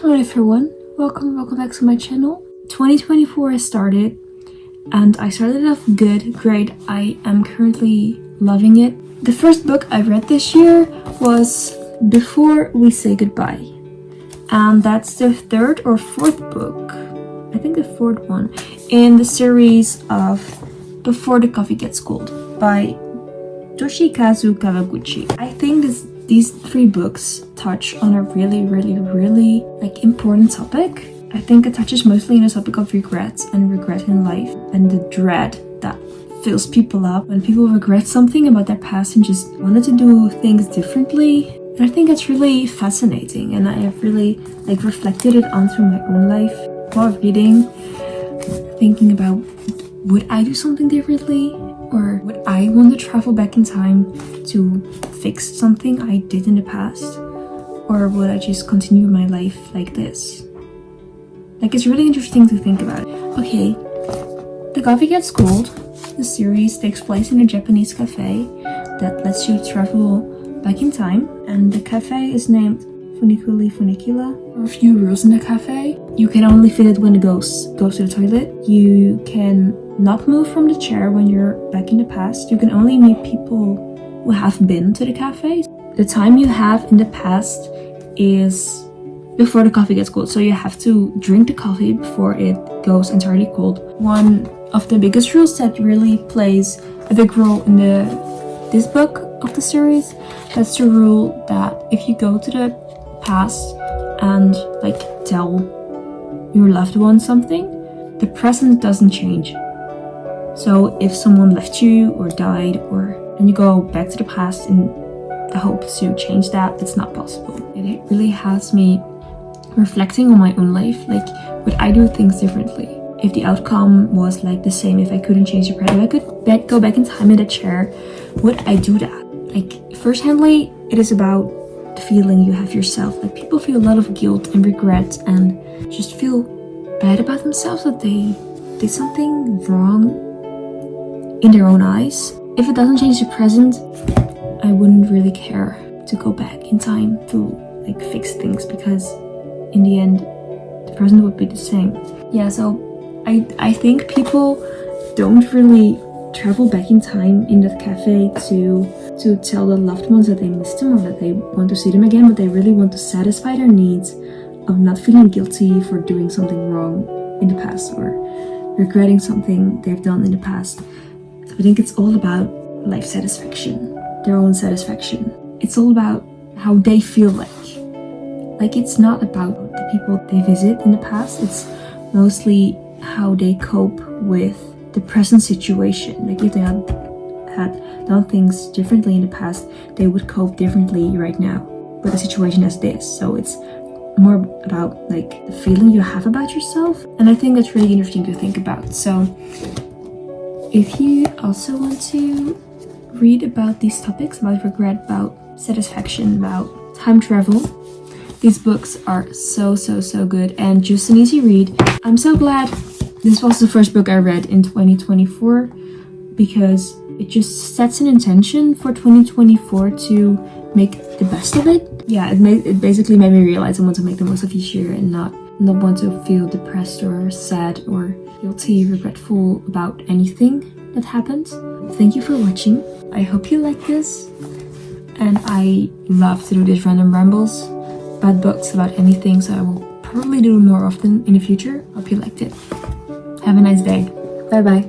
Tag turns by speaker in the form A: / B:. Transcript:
A: Hello everyone, welcome back to my channel. 2024 has started and I started off great. I am currently loving it. The first book I read this year was Before We Say Goodbye, and that's the third or fourth book, I think the fourth one, in the series of Before the Coffee Gets Cold by Toshikazu Kawaguchi. I think these three books touch on a really important topic. I think it touches mostly on the topic of regrets and regret in life and the dread that fills people up when people regret something about their past and just wanted to do things differently. And I think it's really fascinating, and I have really reflected it onto my own life while reading, thinking about, would I do something differently? Or would I want to travel back in time to fix something I did in the past? Or would I just continue my life like this? It's really interesting to think about. Okay, The Coffee Gets Cold, the series takes place in a Japanese cafe that lets you travel back in time. And the cafe is named Funikuli Funikula. There are a few rules in the cafe. You can only fit it when the ghost goes to the toilet. You can not move from the chair when you're back in the past. You can only meet people who have been to the cafe. The time you have in the past is before the coffee gets cold, so you have to drink the coffee before it goes entirely cold. One of the biggest rules that really plays a big role in this book of the series, that's the rule that if you go to the past and tell your loved one something, the present doesn't change. So if someone left you or died, and you go back to the past in the hopes to change that, it's not possible. It really has me reflecting on my own life. Would I do things differently? If the outcome was the same, if I couldn't change the present, if I could go back in time in the chair, would I do that? First-handly, it is about the feeling you have yourself. People feel a lot of guilt and regret and just feel bad about themselves that they did something wrong in their own eyes. If it doesn't change the present, I wouldn't really care to go back in time to fix things, because in the end the present would be the same. Yeah, so I think people don't really travel back in time in that cafe to tell the loved ones that they missed them or that they want to see them again, but they really want to satisfy their needs of not feeling guilty for doing something wrong in the past or regretting something they've done in the past. I think it's all about life satisfaction, their own satisfaction. It's all about how they feel like. It's not about the people they visit in the past. It's mostly how they cope with the present situation. If they had done things differently in the past, they would cope differently right now with a situation as this. So it's more about the feeling you have about yourself. And I think that's really interesting to think about. So if you also want to read about these topics, about regret, about satisfaction, about time travel, these books are so good and just an easy read. I'm so glad this was the first book I read in 2024, because it just sets an intention for 2024 to make the best of it. Yeah, it basically made me realize I want to make the most of each year and not want to feel depressed or sad or guilty, regretful about anything that happened. Thank you for watching. I hope you like this, and I love to do these random rambles about books, about anything, so I will probably do more often in the future. Hope you liked it. Have a nice day. Bye bye.